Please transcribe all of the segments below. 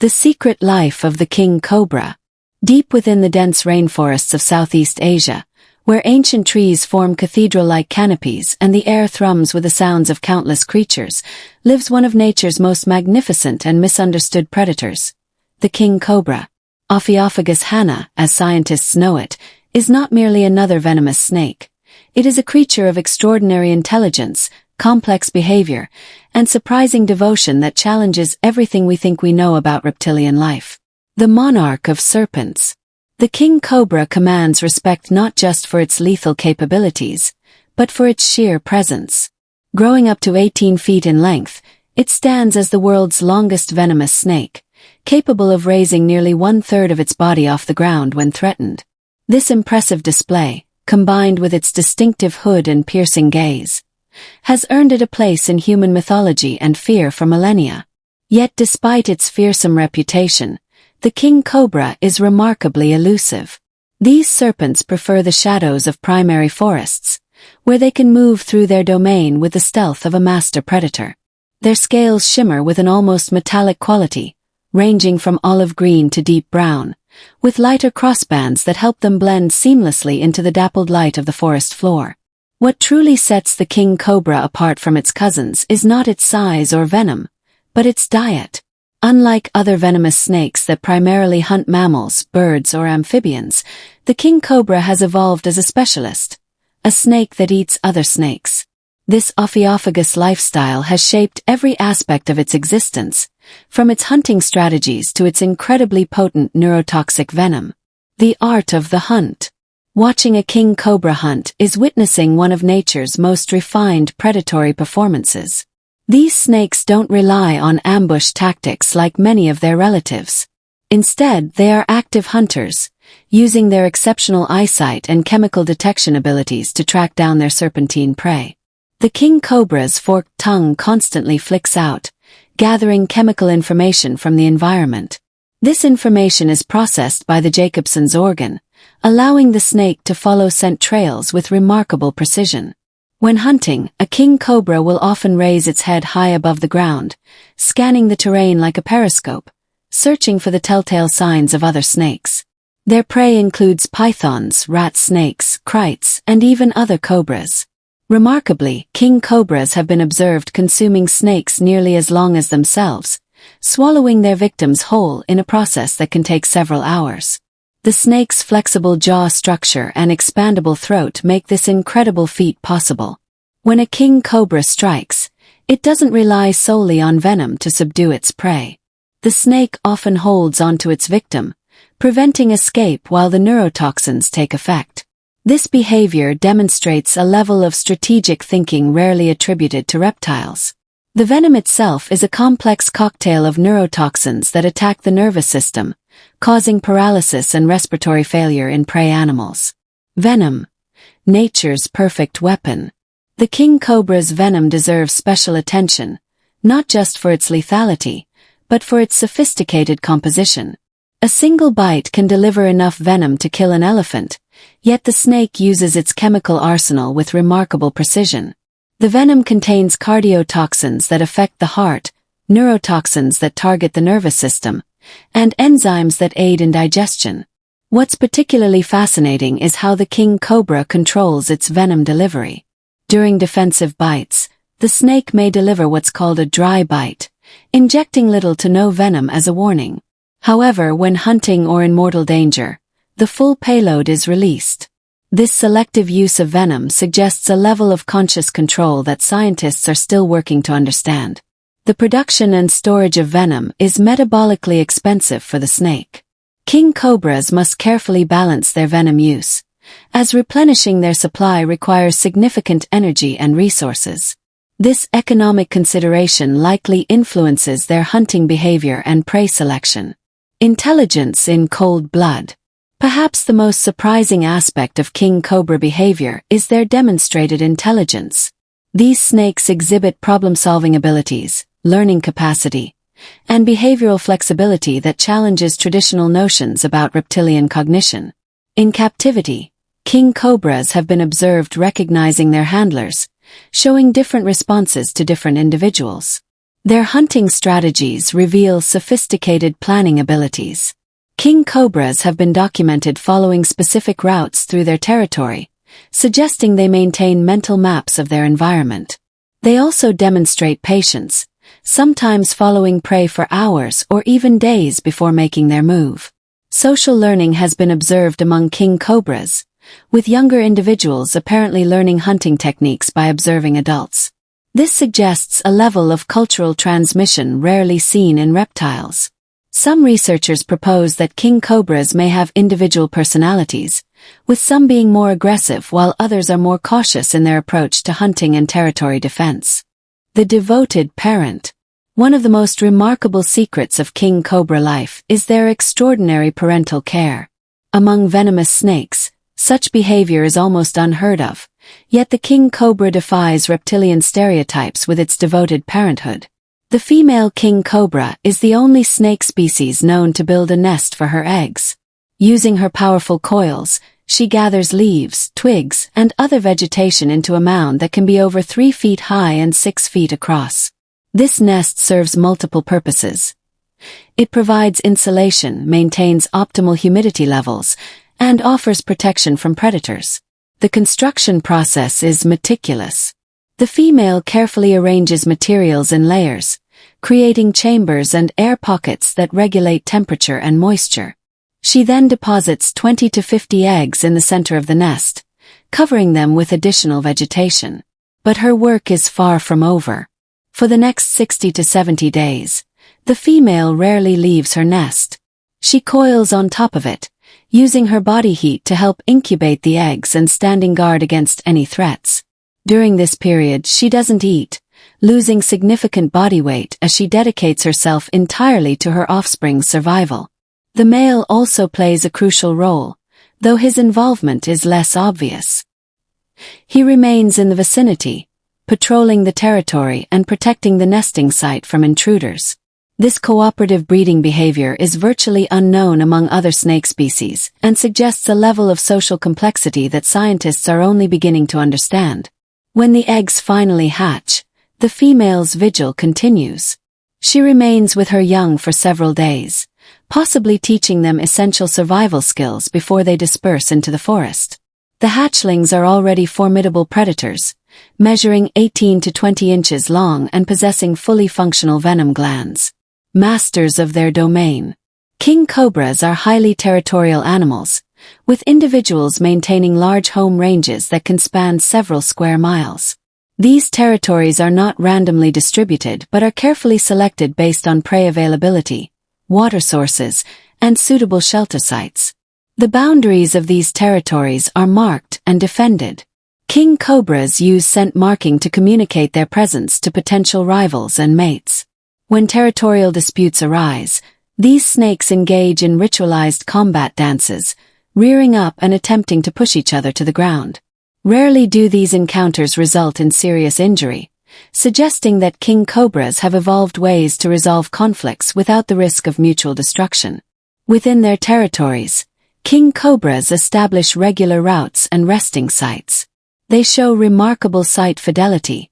The secret life of the king cobra. Deep within the dense rainforests of Southeast Asia, where ancient trees form cathedral-like canopies and the air thrums with the sounds of countless creatures, lives one of nature's most magnificent and misunderstood predators. The king cobra, Ophiophagus hanna, as scientists know it, is not merely another venomous snake. It is a creature of extraordinary intelligence, complex behavior, and surprising devotion that challenges everything we think we know about reptilian life. The monarch of serpents. The king cobra commands respect not just for its lethal capabilities, but for its sheer presence. Growing up to 18 feet in length, it stands as the world's longest venomous snake, capable of raising nearly 1/3 of its body off the ground when threatened. This impressive display, combined with its distinctive hood and piercing gaze, has earned it a place in human mythology and fear for millennia. Yet despite its fearsome reputation, the king cobra is remarkably elusive. These serpents prefer the shadows of primary forests, where they can move through their domain with the stealth of a master predator. Their scales shimmer with an almost metallic quality, ranging from olive green to deep brown, with lighter crossbands that help them blend seamlessly into the dappled light of the forest floor. What truly sets the king cobra apart from its cousins is not its size or venom, but its diet. Unlike other venomous snakes that primarily hunt mammals, birds, or amphibians, the king cobra has evolved as a specialist, a snake that eats other snakes. This Ophiophagus lifestyle has shaped every aspect of its existence, from its hunting strategies to its incredibly potent neurotoxic venom. The art of the hunt. Watching a king cobra hunt is witnessing one of nature's most refined predatory performances. These snakes don't rely on ambush tactics like many of their relatives. Instead, they are active hunters, using their exceptional eyesight and chemical detection abilities to track down their serpentine prey. The king cobra's forked tongue constantly flicks out, gathering chemical information from the environment. This information is processed by the Jacobson's organ, allowing the snake to follow scent trails with remarkable precision. When hunting, a king cobra will often raise its head high above the ground, scanning the terrain like a periscope, searching for the telltale signs of other snakes. Their prey includes pythons, rat snakes, krites, and even other cobras. Remarkably, king cobras have been observed consuming snakes nearly as long as themselves, swallowing their victims whole in a process that can take several hours. The snake's flexible jaw structure and expandable throat make this incredible feat possible. When a king cobra strikes, it doesn't rely solely on venom to subdue its prey. The snake often holds onto its victim, preventing escape while the neurotoxins take effect. This behavior demonstrates a level of strategic thinking rarely attributed to reptiles. The venom itself is a complex cocktail of neurotoxins that attack the nervous system, causing paralysis and respiratory failure in prey animals. Venom. Nature's perfect weapon. The king cobra's venom deserves special attention, not just for its lethality, but for its sophisticated composition. A single bite can deliver enough venom to kill an elephant, yet the snake uses its chemical arsenal with remarkable precision. The venom contains cardiotoxins that affect the heart, neurotoxins that target the nervous system, and enzymes that aid in digestion. What's particularly fascinating is how the king cobra controls its venom delivery. During defensive bites, the snake may deliver what's called a dry bite, injecting little to no venom as a warning. However, when hunting or in mortal danger, the full payload is released. This selective use of venom suggests a level of conscious control that scientists are still working to understand. The production and storage of venom is metabolically expensive for the snake. King cobras must carefully balance their venom use, as replenishing their supply requires significant energy and resources. This economic consideration likely influences their hunting behavior and prey selection. Intelligence in cold blood. Perhaps the most surprising aspect of king cobra behavior is their demonstrated intelligence. These snakes exhibit problem-solving abilities, learning capacity, and behavioral flexibility that challenges traditional notions about reptilian cognition. In captivity, king cobras have been observed recognizing their handlers, showing different responses to different individuals. Their hunting strategies reveal sophisticated planning abilities. King cobras have been documented following specific routes through their territory, suggesting they maintain mental maps of their environment. They also demonstrate patience, sometimes following prey for hours or even days before making their move. Social learning has been observed among king cobras, with younger individuals apparently learning hunting techniques by observing adults. This suggests a level of cultural transmission rarely seen in reptiles. Some researchers propose that king cobras may have individual personalities, with some being more aggressive while others are more cautious in their approach to hunting and territory defense. The devoted parent. One of the most remarkable secrets of king cobra life is their extraordinary parental care. Among venomous snakes, such behavior is almost unheard of, yet the king cobra defies reptilian stereotypes with its devoted parenthood. The female king cobra is the only snake species known to build a nest for her eggs. Using her powerful coils, she gathers leaves, twigs, and other vegetation into a mound that can be over 3 feet high and 6 feet across. This nest serves multiple purposes. It provides insulation, maintains optimal humidity levels, and offers protection from predators. The construction process is meticulous. The female carefully arranges materials in layers, creating chambers and air pockets that regulate temperature and moisture. She then deposits 20 to 50 eggs in the center of the nest, covering them with additional vegetation. But her work is far from over. For the next 60 to 70 days, the female rarely leaves her nest. She coils on top of it, using her body heat to help incubate the eggs and standing guard against any threats. During this period, she doesn't eat, losing significant body weight as she dedicates herself entirely to her offspring's survival. The male also plays a crucial role, though his involvement is less obvious. He remains in the vicinity, patrolling the territory and protecting the nesting site from intruders. This cooperative breeding behavior is virtually unknown among other snake species and suggests a level of social complexity that scientists are only beginning to understand. When the eggs finally hatch, the female's vigil continues. She remains with her young for several days, possibly teaching them essential survival skills before they disperse into the forest. The hatchlings are already formidable predators, measuring 18 to 20 inches long and possessing fully functional venom glands. Masters of their domain. King cobras are highly territorial animals, with individuals maintaining large home ranges that can span several square miles. These territories are not randomly distributed but are carefully selected based on prey availability, water sources, and suitable shelter sites. The boundaries of these territories are marked and defended. King cobras use scent marking to communicate their presence to potential rivals and mates. When territorial disputes arise, these snakes engage in ritualized combat dances, rearing up and attempting to push each other to the ground. Rarely do these encounters result in serious injury, suggesting that king cobras have evolved ways to resolve conflicts without the risk of mutual destruction. Within their territories, king cobras establish regular routes and resting sites. They show remarkable site fidelity,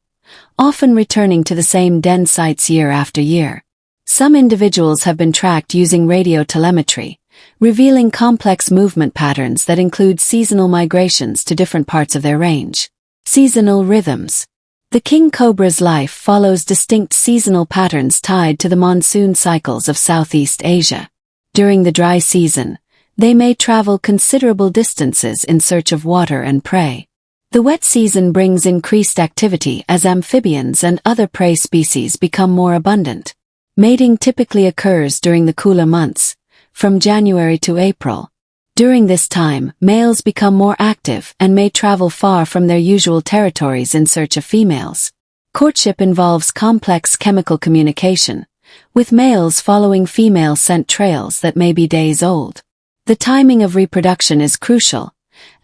often returning to the same den sites year after year. Some individuals have been tracked using radio telemetry, revealing complex movement patterns that include seasonal migrations to different parts of their range. Seasonal rhythms. The king cobra's life follows distinct seasonal patterns tied to the monsoon cycles of Southeast Asia. During the dry season, they may travel considerable distances in search of water and prey. The wet season brings increased activity as amphibians and other prey species become more abundant. Mating typically occurs during the cooler months, from January to April. During this time, males become more active and may travel far from their usual territories in search of females. Courtship involves complex chemical communication, with males following female scent trails that may be days old. The timing of reproduction is crucial,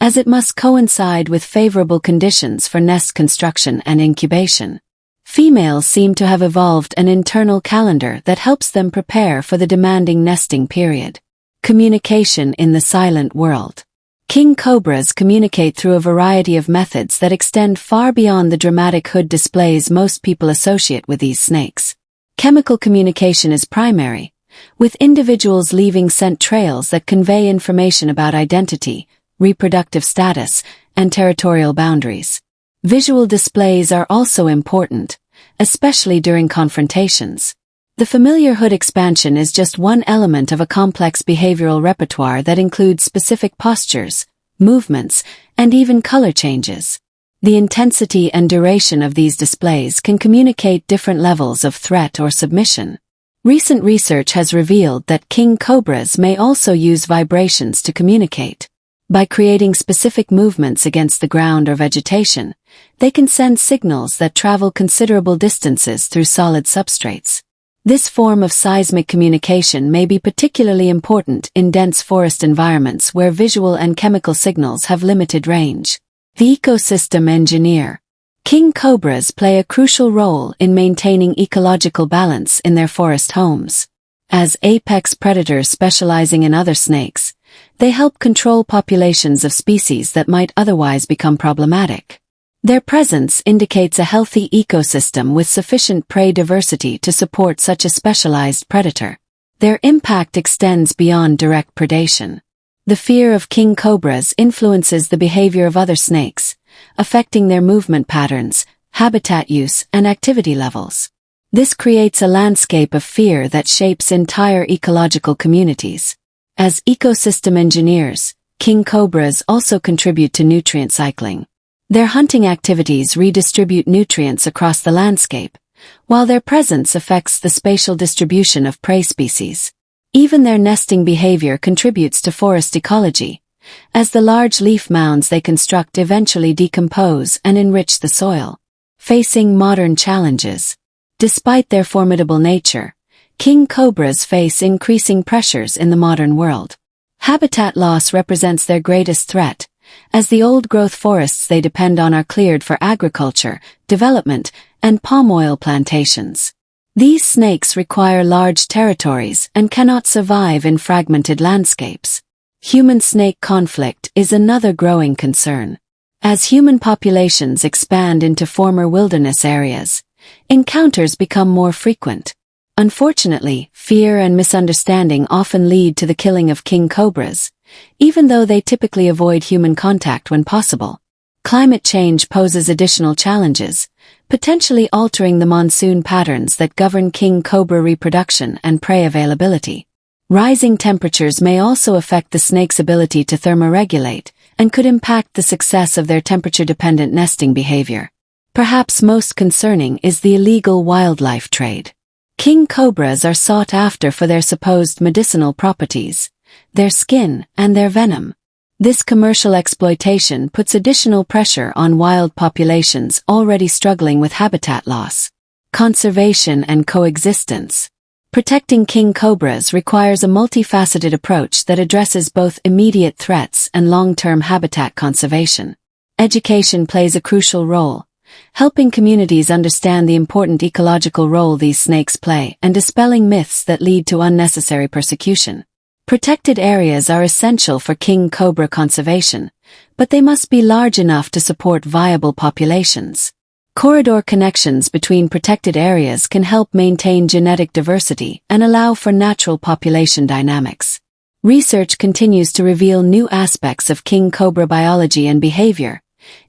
as it must coincide with favorable conditions for nest construction and incubation. Females seem to have evolved an internal calendar that helps them prepare for the demanding nesting period. Communication in the silent world. King cobras communicate through a variety of methods that extend far beyond the dramatic hood displays most people associate with these snakes. Chemical communication is primary, with individuals leaving scent trails that convey information about identity, reproductive status, and territorial boundaries. Visual displays are also important, especially during confrontations. The familiar hood expansion is just one element of a complex behavioral repertoire that includes specific postures, movements, and even color changes. The intensity and duration of these displays can communicate different levels of threat or submission. Recent research has revealed that king cobras may also use vibrations to communicate. By creating specific movements against the ground or vegetation, they can send signals that travel considerable distances through solid substrates. This form of seismic communication may be particularly important in dense forest environments where visual and chemical signals have limited range. The ecosystem engineer. King cobras play a crucial role in maintaining ecological balance in their forest homes. As apex predators specializing in other snakes, they help control populations of species that might otherwise become problematic. Their presence indicates a healthy ecosystem with sufficient prey diversity to support such a specialized predator. Their impact extends beyond direct predation. The fear of king cobras influences the behavior of other snakes, affecting their movement patterns, habitat use, and activity levels. This creates a landscape of fear that shapes entire ecological communities. As ecosystem engineers, king cobras also contribute to nutrient cycling. Their hunting activities redistribute nutrients across the landscape, while their presence affects the spatial distribution of prey species. Even their nesting behavior contributes to forest ecology, as the large leaf mounds they construct eventually decompose and enrich the soil. Facing modern challenges. Despite their formidable nature, king cobras face increasing pressures in the modern world. Habitat loss represents their greatest threat, as the old-growth forests they depend on are cleared for agriculture, development, and palm oil plantations. These snakes require large territories and cannot survive in fragmented landscapes. Human-snake conflict is another growing concern. As human populations expand into former wilderness areas, encounters become more frequent. Unfortunately, fear and misunderstanding often lead to the killing of king cobras, even though they typically avoid human contact when possible. Climate change poses additional challenges, potentially altering the monsoon patterns that govern king cobra reproduction and prey availability. Rising temperatures may also affect the snake's ability to thermoregulate and could impact the success of their temperature-dependent nesting behavior. Perhaps most concerning is the illegal wildlife trade. King cobras are sought after for their supposed medicinal properties, their skin, and their venom. This commercial exploitation puts additional pressure on wild populations already struggling with habitat loss. Conservation and coexistence. Protecting king cobras requires a multifaceted approach that addresses both immediate threats and long-term habitat conservation. Education plays a crucial role, helping communities understand the important ecological role these snakes play and dispelling myths that lead to unnecessary persecution. Protected areas are essential for king cobra conservation, but they must be large enough to support viable populations. Corridor connections between protected areas can help maintain genetic diversity and allow for natural population dynamics. Research continues to reveal new aspects of king cobra biology and behavior,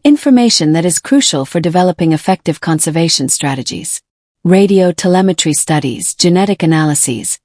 information that is crucial for developing effective conservation strategies. Radio telemetry studies, genetic analyses,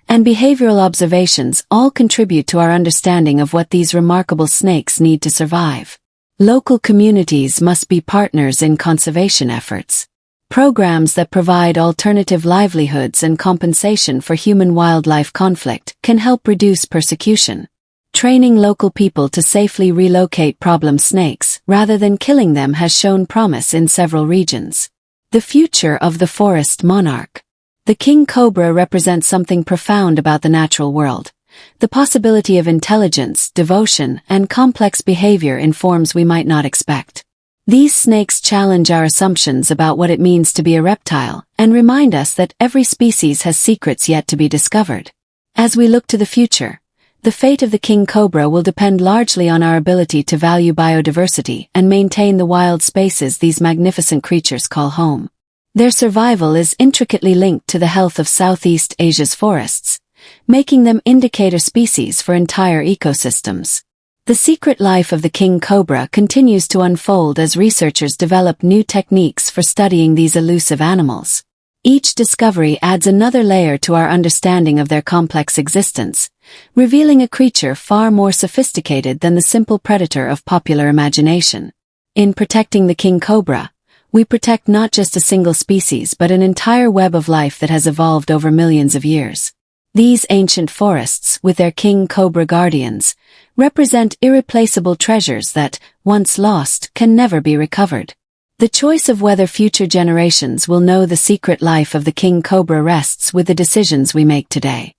and behavioral observations all contribute to our understanding of what these remarkable snakes need to survive. Local communities must be partners in conservation efforts. Programs that provide alternative livelihoods and compensation for human-wildlife conflict can help reduce persecution. Training local people to safely relocate problem snakes rather than killing them has shown promise in several regions. The future of the forest monarch. The king cobra represents something profound about the natural world. The possibility of intelligence, devotion, and complex behavior in forms we might not expect. These snakes challenge our assumptions about what it means to be a reptile and remind us that every species has secrets yet to be discovered. As we look to the future, the fate of the king cobra will depend largely on our ability to value biodiversity and maintain the wild spaces these magnificent creatures call home. Their survival is intricately linked to the health of Southeast Asia's forests, making them indicator species for entire ecosystems. The secret life of the king cobra continues to unfold as researchers develop new techniques for studying these elusive animals. Each discovery adds another layer to our understanding of their complex existence, revealing a creature far more sophisticated than the simple predator of popular imagination. In protecting the king cobra, we protect not just a single species but an entire web of life that has evolved over millions of years. These ancient forests, with their king cobra guardians, represent irreplaceable treasures that, once lost, can never be recovered. The choice of whether future generations will know the secret life of the king cobra rests with the decisions we make today.